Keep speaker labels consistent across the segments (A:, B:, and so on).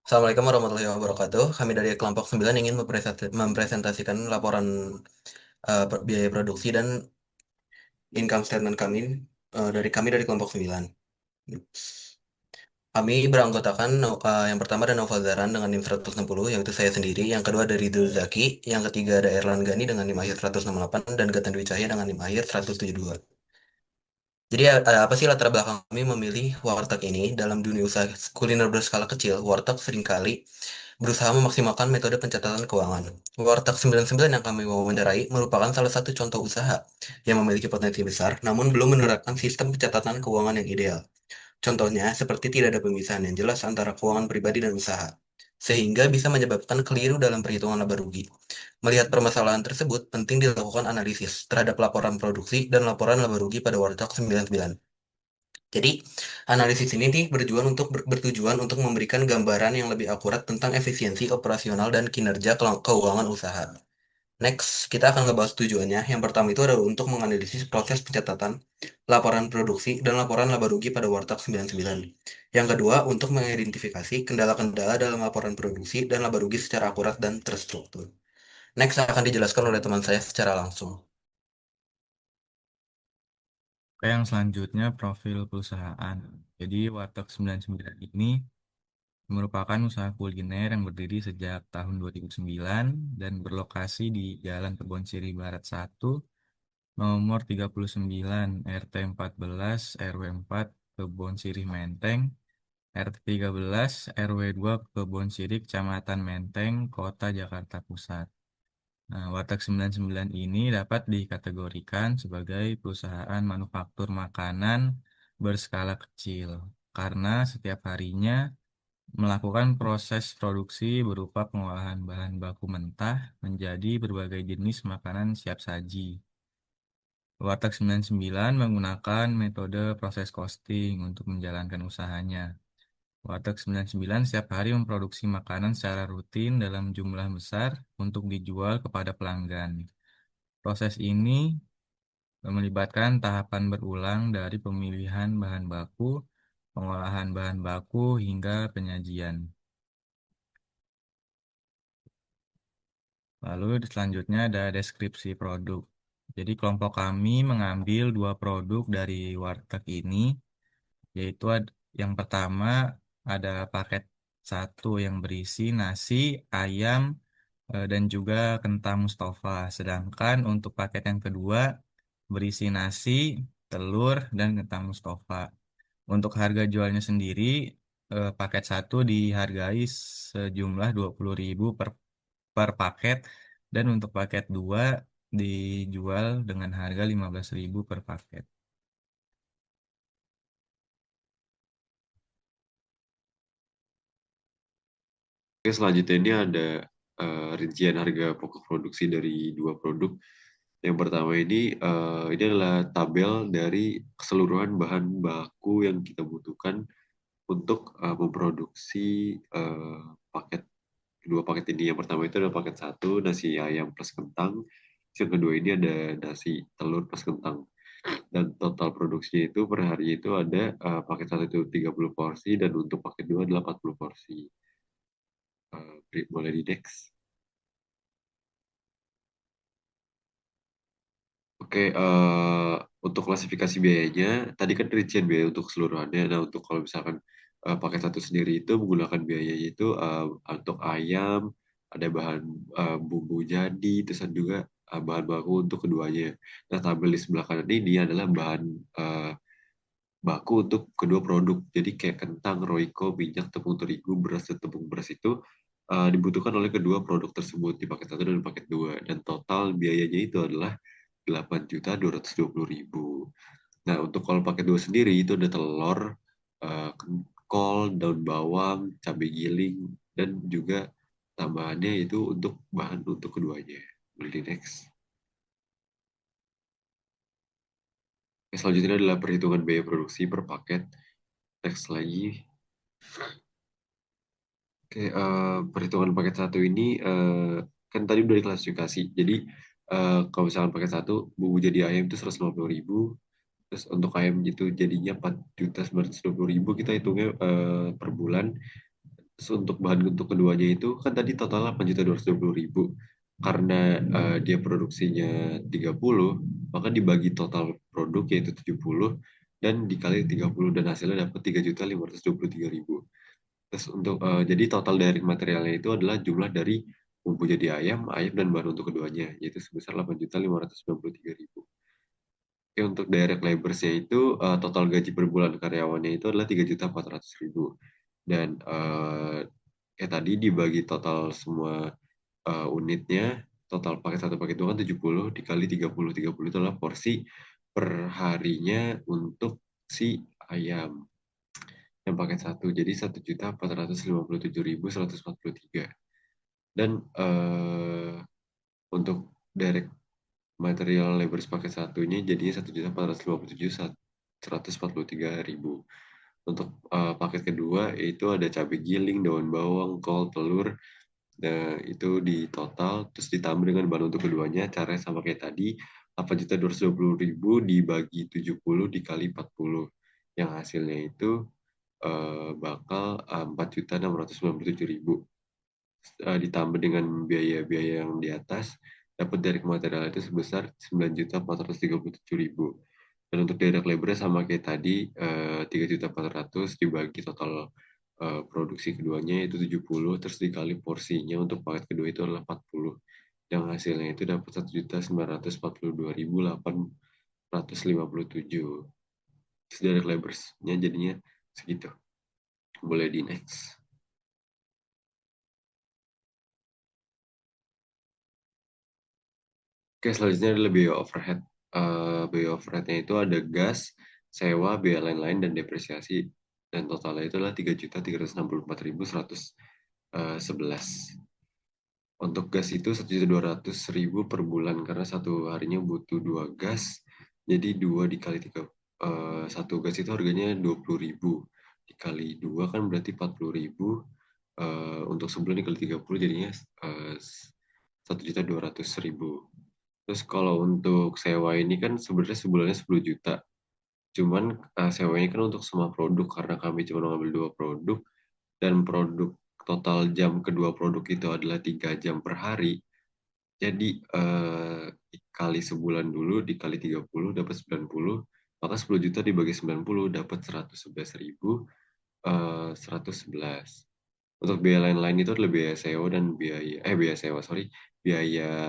A: Assalamualaikum warahmatullahi wabarakatuh. Kami dari kelompok 9 ingin mempresentasikan laporan biaya produksi dan income statement dari kelompok 9. Kami beranggotakan yang pertama ada Nova Zaran dengan NIM 160, yaitu saya sendiri. Yang kedua dari Ridho Zaki. Yang ketiga ada Erlan Gani dengan NIM akhir 168 dan Gatan Dwi Cahya dengan NIM akhir 172. Jadi apa sih latar belakang kami memilih warteg ini? Dalam dunia usaha kuliner berskala kecil, warteg seringkali berusaha memaksimalkan metode pencatatan keuangan. Warteg 99 yang kami wawancarai merupakan salah satu contoh usaha yang memiliki potensi besar, namun belum menerapkan sistem pencatatan keuangan yang ideal. Contohnya, seperti tidak ada pemisahan yang jelas antara keuangan pribadi dan usaha, sehingga bisa menyebabkan keliru dalam perhitungan laba rugi. Melihat permasalahan tersebut, penting dilakukan analisis terhadap laporan produksi dan laporan laba rugi pada Warteg 99. Jadi, analisis ini nih bertujuan untuk memberikan gambaran yang lebih akurat tentang efisiensi operasional dan kinerja keuangan usaha. Next, kita akan ngebahas tujuannya. Yang pertama itu adalah untuk menganalisis proses pencatatan, laporan produksi, dan laporan laba rugi pada Warteg 99. Yang kedua, untuk mengidentifikasi kendala-kendala dalam laporan produksi dan laba rugi secara akurat dan terstruktur. Next akan dijelaskan oleh teman saya secara langsung.
B: Oke, yang selanjutnya profil perusahaan. Jadi Warteg 99 ini merupakan usaha kuliner yang berdiri sejak tahun 2009 dan berlokasi di Jalan Kebon Sirih Barat 1, nomor 39, RT 14, RW 4, Kebon Sirih Menteng, RT 13, RW 2, Kebon Sirih, Kecamatan Menteng, Kota Jakarta Pusat. Nah, Warteg 99 ini dapat dikategorikan sebagai perusahaan manufaktur makanan berskala kecil karena setiap harinya melakukan proses produksi berupa pengolahan bahan baku mentah menjadi berbagai jenis makanan siap saji. Warteg 99 menggunakan metode proses costing untuk menjalankan usahanya. Warteg 99 setiap hari memproduksi makanan secara rutin dalam jumlah besar untuk dijual kepada pelanggan. Proses ini melibatkan tahapan berulang dari pemilihan bahan baku, pengolahan bahan baku, hingga penyajian. Lalu selanjutnya ada deskripsi produk. Jadi kelompok kami mengambil dua produk dari warteg ini, yaitu yang pertama ada paket satu yang berisi nasi, ayam, dan juga kentang Mustafa. Sedangkan untuk paket yang kedua berisi nasi, telur, dan kentang Mustafa. Untuk harga jualnya sendiri, paket satu dihargai sejumlah 20.000 per paket, dan untuk paket dua dijual dengan harga 15.000 per paket.
C: Oke, selanjutnya ini ada rincian harga pokok produksi dari dua produk. Yang pertama ini adalah tabel dari keseluruhan bahan baku yang kita butuhkan untuk memproduksi paket kedua paket ini. Yang pertama itu adalah paket satu nasi ayam plus kentang. Yang kedua ini ada nasi telur plus kentang. Dan total produksinya itu per hari itu ada paket satu itu 30 porsi dan untuk paket dua adalah 40 porsi. Boleh di next. Oke, untuk klasifikasi biayanya, tadi kan rincian biaya untuk keseluruhannya. Nah, untuk kalau misalkan paket satu sendiri itu menggunakan biayanya itu untuk ayam, ada bahan bumbu jadi, terus ada juga bahan baku untuk keduanya. Nah, tabel di sebelah kanan ini adalah bahan eh, baku untuk kedua produk. Jadi kayak kentang, Royco, minyak, tepung terigu, beras, dan tepung beras itu dibutuhkan oleh kedua produk tersebut di paket satu dan paket dua. Dan total biayanya itu adalah 8.220.000. Nah, untuk kalau paket dua sendiri itu ada telur, kol, daun bawang, cabai giling, dan juga tambahannya itu untuk bahan untuk keduanya. Boleh next. Oke, selanjutnya adalah perhitungan biaya produksi per paket. Next lagi. Oke, perhitungan paket satu ini kan tadi udah diklasifikasi. Jadi kalau misalkan paket satu bumbu jadi ayam itu 150.000, terus untuk ayam itu jadinya 4.920.000 kita hitungnya per bulan. Terus untuk bahan untuk keduanya itu kan tadi total 8.220.000. Karena dia produksinya 30, maka dibagi total produk yaitu 70 dan dikali 30 dan hasilnya dapat 3.523.000. Terus untuk jadi total dari materialnya itu adalah jumlah dari bumbu jadi ayam, dan bahan untuk keduanya yaitu sebesar 8.593.000. Oke, untuk direct labors-nya itu total gaji per bulan karyawannya itu adalah 3.400.000. Dan kayak tadi dibagi total semua unitnya, total paket satu paket itu kan 70 dikali 30. 30 itu adalah porsi per harinya untuk si ayam yang paket satu. Jadi 1.457.143. Dan untuk direct material labor paket satunya jadinya 1.457.143.000. Untuk paket kedua itu ada cabai giling, daun bawang, kol, telur. Nah, itu di total terus ditambah dengan bahan untuk keduanya, caranya sama kayak tadi, 8.220.000 dibagi 70 dikali 40. Yang hasilnya itu bakal 4.697.000. Ditambah dengan biaya-biaya yang di atas, dapat direct material itu sebesar 9.437.000. Dan untuk direct labor sama kayak tadi, 3.400 dibagi total produksi keduanya itu 70, terus dikali porsinya untuk paket kedua itu adalah 40. Yang hasilnya itu dapat 1.942.857. Terus direct labor-nya jadinya segitu. Boleh di next. Oke, selanjutnya adalah biaya overhead. Biaya overheadnya itu ada gas, sewa, biaya lain-lain, dan depresiasi. Dan totalnya itu adalah 3.364.111. Untuk gas itu 1.200.000 per bulan, karena satu harinya butuh 2 gas. Jadi 2 dikali 3. Satu gas itu harganya 20.000. Dikali 2 kan berarti 40.000. Untuk sebulan dikali 30 jadinya 1.200.000. Terus kalau untuk sewa ini kan sebenarnya sebulannya 10 juta. Cuman sewanya kan untuk semua produk karena kami cuma ngambil 2 produk dan produk total jam kedua produk itu adalah 3 jam per hari. Jadi dikali sebulan dulu dikali 30 dapat 90, maka 10 juta dibagi 90 dapat 111.000, 111. Untuk biaya lain-lain itu adalah biaya sewa dan biaya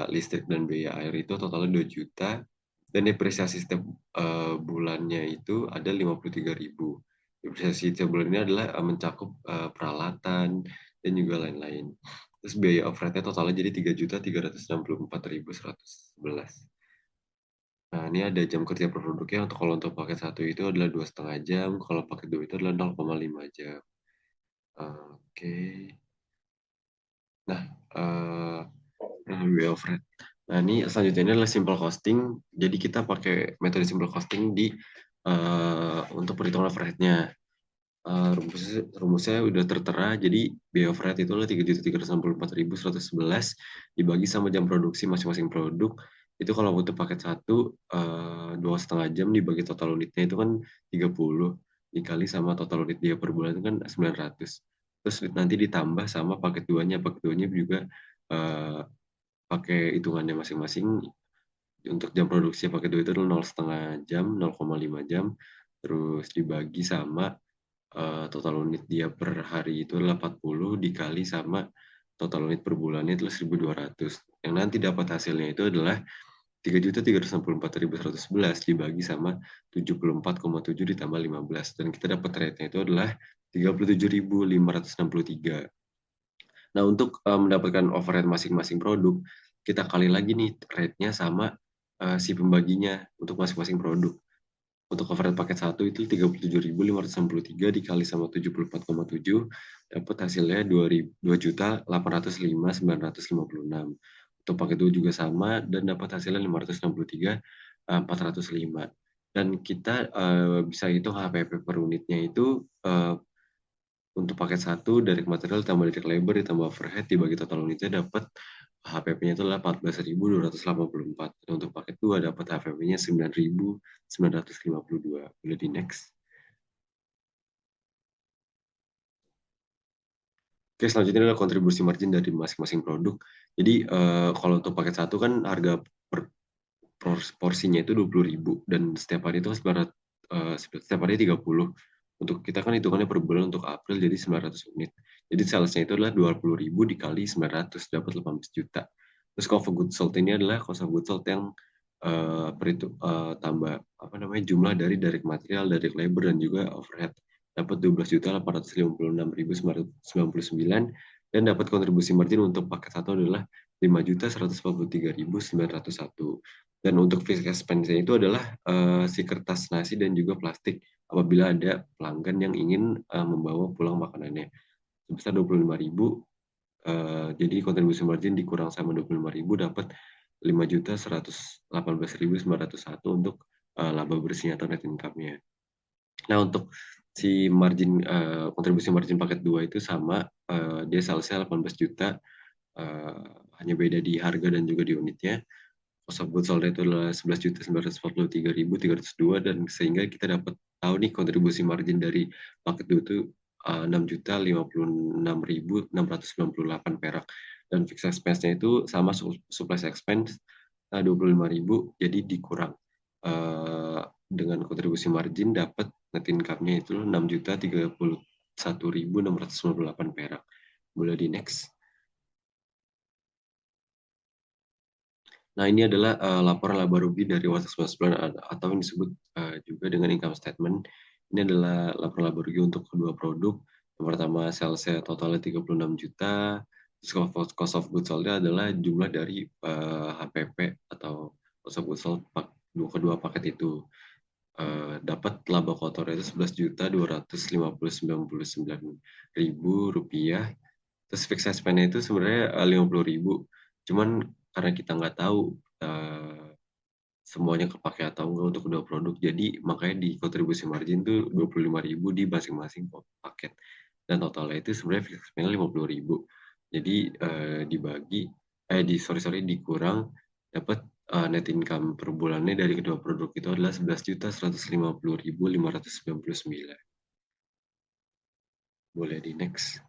C: listrik dan biaya air itu totalnya 2 juta, dan depresiasi setiap bulannya itu ada 53.000. Depresiasi setiap bulan ini adalah mencakup peralatan dan juga lain-lain. Terus biaya overhead-nya totalnya jadi 3.364.111. Nah, ini ada jam kerja per produknya. Kalau untuk paket satu itu adalah 2,5 jam, kalau paket dua itu adalah 0,5 jam. Oke. Nah, biaya overhead. Nah, ini selanjutnya ini adalah simple costing. Jadi kita pakai metode simple costing untuk perhitungan overhead-nya. Rumusnya udah tertera, jadi biaya overhead itu adalah 3.364.111 dibagi sama jam produksi masing-masing produk. Itu kalau butuh paket satu, 2,5 jam dibagi total unitnya itu kan 30, dikali sama total unit dia per bulan itu kan 900. Terus nanti ditambah sama paket duanya. Paket duanya juga pakai hitungannya masing-masing. Untuk jam produksi paket dua itu adalah 0,5 jam, 0,5 jam, terus dibagi sama total unit dia per hari itu adalah 40 dikali sama total unit per bulannya itu 1.200. Yang nanti dapat hasilnya itu adalah 3.364.111 dibagi sama 74,7 ditambah 15. Dan kita dapat rate-nya itu adalah 37.563. Nah, untuk mendapatkan overhead masing-masing produk, kita kali lagi nih rate-nya sama si pembaginya untuk masing-masing produk. Untuk overhead paket 1 itu 37.563 dikali sama 74,7 dapat hasilnya 2.805.956. Untuk paket 2 juga sama dan dapat hasilnya 563.405. Dan kita bisa hitung HPP per unitnya itu untuk paket 1 direct material tambah direct labor ditambah overhead dibagi total unitnya dapat HPP-nya itu adalah 14.284. Dan untuk paket 2 dapat HPP-nya 9.952. Boleh di next. Oke, selanjutnya adalah kontribusi margin dari masing-masing produk. Jadi kalau untuk paket satu kan harga per porsinya itu 20.000 dan setiap hari itu kan 900, setiap hari 30. Untuk kita kan hitungannya per bulan untuk April jadi 900 unit. Jadi salesnya itu adalah 20.000 dikali 900 dapat 18 juta. Terus cost of goods sold ini adalah cost of goods sold yang tambah apa namanya jumlah dari direct material, direct labor dan juga overhead. Dapat 12.856.999 dan dapat kontribusi margin untuk paket satu adalah 5.143.901. Dan untuk fixed expense itu adalah si kertas nasi dan juga plastik apabila ada pelanggan yang ingin membawa pulang makanannya sebesar 25.000. Jadi kontribusi margin dikurang sama 25.000 dapat 5.118.901 untuk laba bersihnya atau net income-nya. Nah, untuk si margin kontribusi margin paket 2 itu sama, dia salesnya 18 juta, hanya beda di harga dan juga di unitnya. Cost of goods sold itu adalah 11.943.302 dan sehingga kita dapat tahu nih kontribusi margin dari paket 2 itu 6.056.698 perak dan fixed expense-nya itu sama supply expense 25.000 jadi dikurang dengan kontribusi margin dapat net income-nya itu 6.031.698 perak. Boleh di next. Nah, ini adalah laporan laba rugi dari Watak 99 atau yang disebut juga dengan income statement. Ini adalah laporan laba rugi untuk kedua produk. Yang pertama, salesnya totalnya 36 juta. Terus cost of goods sold adalah jumlah dari HPP atau cost of goods sold kedua paket itu. Dapat laba kotor itu 11.259.999 terus fixed expense itu sebenarnya 50.000 cuman karena kita nggak tahu semuanya kepake atau enggak untuk kedua produk jadi makanya di kontribusi margin tuh 25.000 di masing-masing paket dan totalnya itu sebenarnya fixed expense 50.000 jadi dibagi dikurang dapat net income per bulannya dari kedua produk itu adalah 11.150.599. Boleh di next.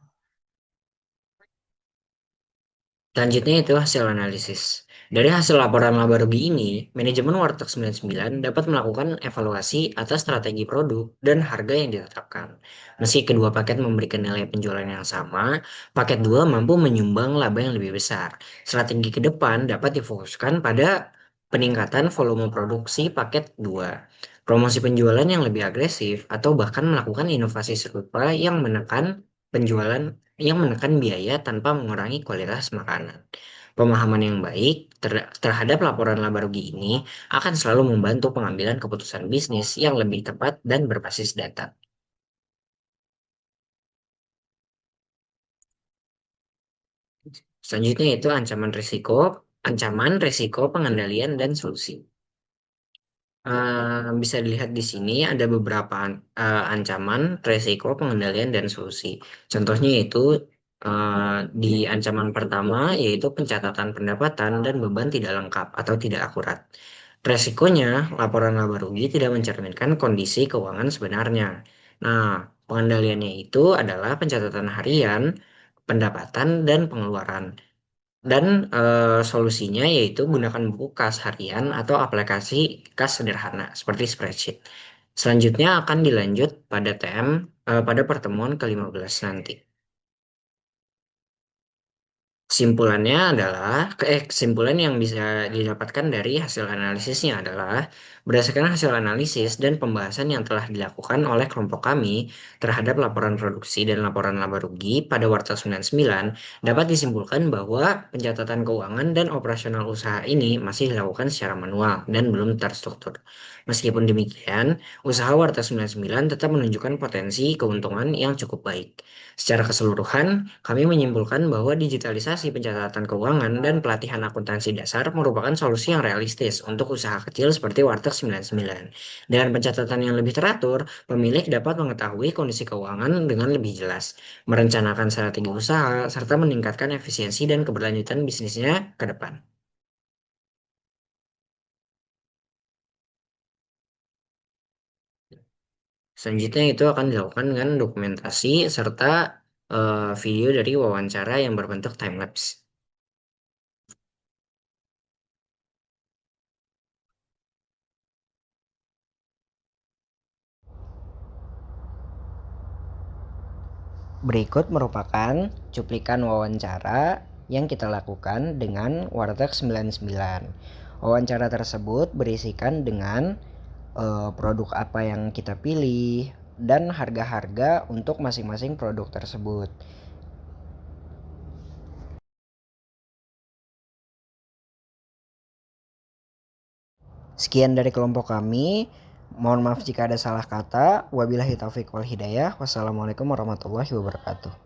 D: Selanjutnya itu hasil analisis. Dari hasil laporan laba rugi ini, manajemen Warteg 99 dapat melakukan evaluasi atas strategi produk dan harga yang ditetapkan. Meski kedua paket memberikan nilai penjualan yang sama, paket 2 mampu menyumbang laba yang lebih besar. Strategi ke depan dapat difokuskan pada peningkatan volume produksi paket 2, promosi penjualan yang lebih agresif, atau bahkan melakukan inovasi serupa yang menekan biaya tanpa mengurangi kualitas makanan. Pemahaman yang baik terhadap laporan laba rugi ini akan selalu membantu pengambilan keputusan bisnis yang lebih tepat dan berbasis data. Selanjutnya itu ancaman risiko pengendalian dan solusi. Bisa dilihat di sini ada beberapa ancaman, resiko, pengendalian, dan solusi. Contohnya itu di ancaman pertama yaitu pencatatan pendapatan dan beban tidak lengkap atau tidak akurat. Resikonya, laporan laba rugi tidak mencerminkan kondisi keuangan sebenarnya. Nah, pengendaliannya itu adalah pencatatan harian, pendapatan, dan pengeluaran. Dan solusinya yaitu gunakan buku kas harian atau aplikasi kas sederhana seperti spreadsheet. Selanjutnya akan dilanjut pada pada pertemuan ke-15 nanti. Kesimpulan yang bisa didapatkan dari hasil analisisnya adalah berdasarkan hasil analisis dan pembahasan yang telah dilakukan oleh kelompok kami terhadap laporan produksi dan laporan laba rugi pada Warta 99 dapat disimpulkan bahwa pencatatan keuangan dan operasional usaha ini masih dilakukan secara manual dan belum terstruktur. Meskipun demikian, usaha Warta 99 tetap menunjukkan potensi keuntungan yang cukup baik. Secara keseluruhan, kami menyimpulkan bahwa digitalisasi pencatatan keuangan dan pelatihan akuntansi dasar merupakan solusi yang realistis untuk usaha kecil seperti Warteg 99. Dengan pencatatan yang lebih teratur, pemilik dapat mengetahui kondisi keuangan dengan lebih jelas, merencanakan strategi usaha, serta meningkatkan efisiensi dan keberlanjutan bisnisnya ke depan. Selanjutnya itu akan dilakukan dengan dokumentasi serta video dari wawancara yang berbentuk time-lapse. Berikut merupakan cuplikan wawancara yang kita lakukan dengan Warteg 99. Wawancara tersebut berisikan dengan produk apa yang kita pilih dan harga-harga untuk masing-masing produk tersebut. Sekian dari kelompok kami. Mohon maaf jika ada salah kata. Wabillahi taufiq wal hidayah. Wassalamualaikum warahmatullahi wabarakatuh.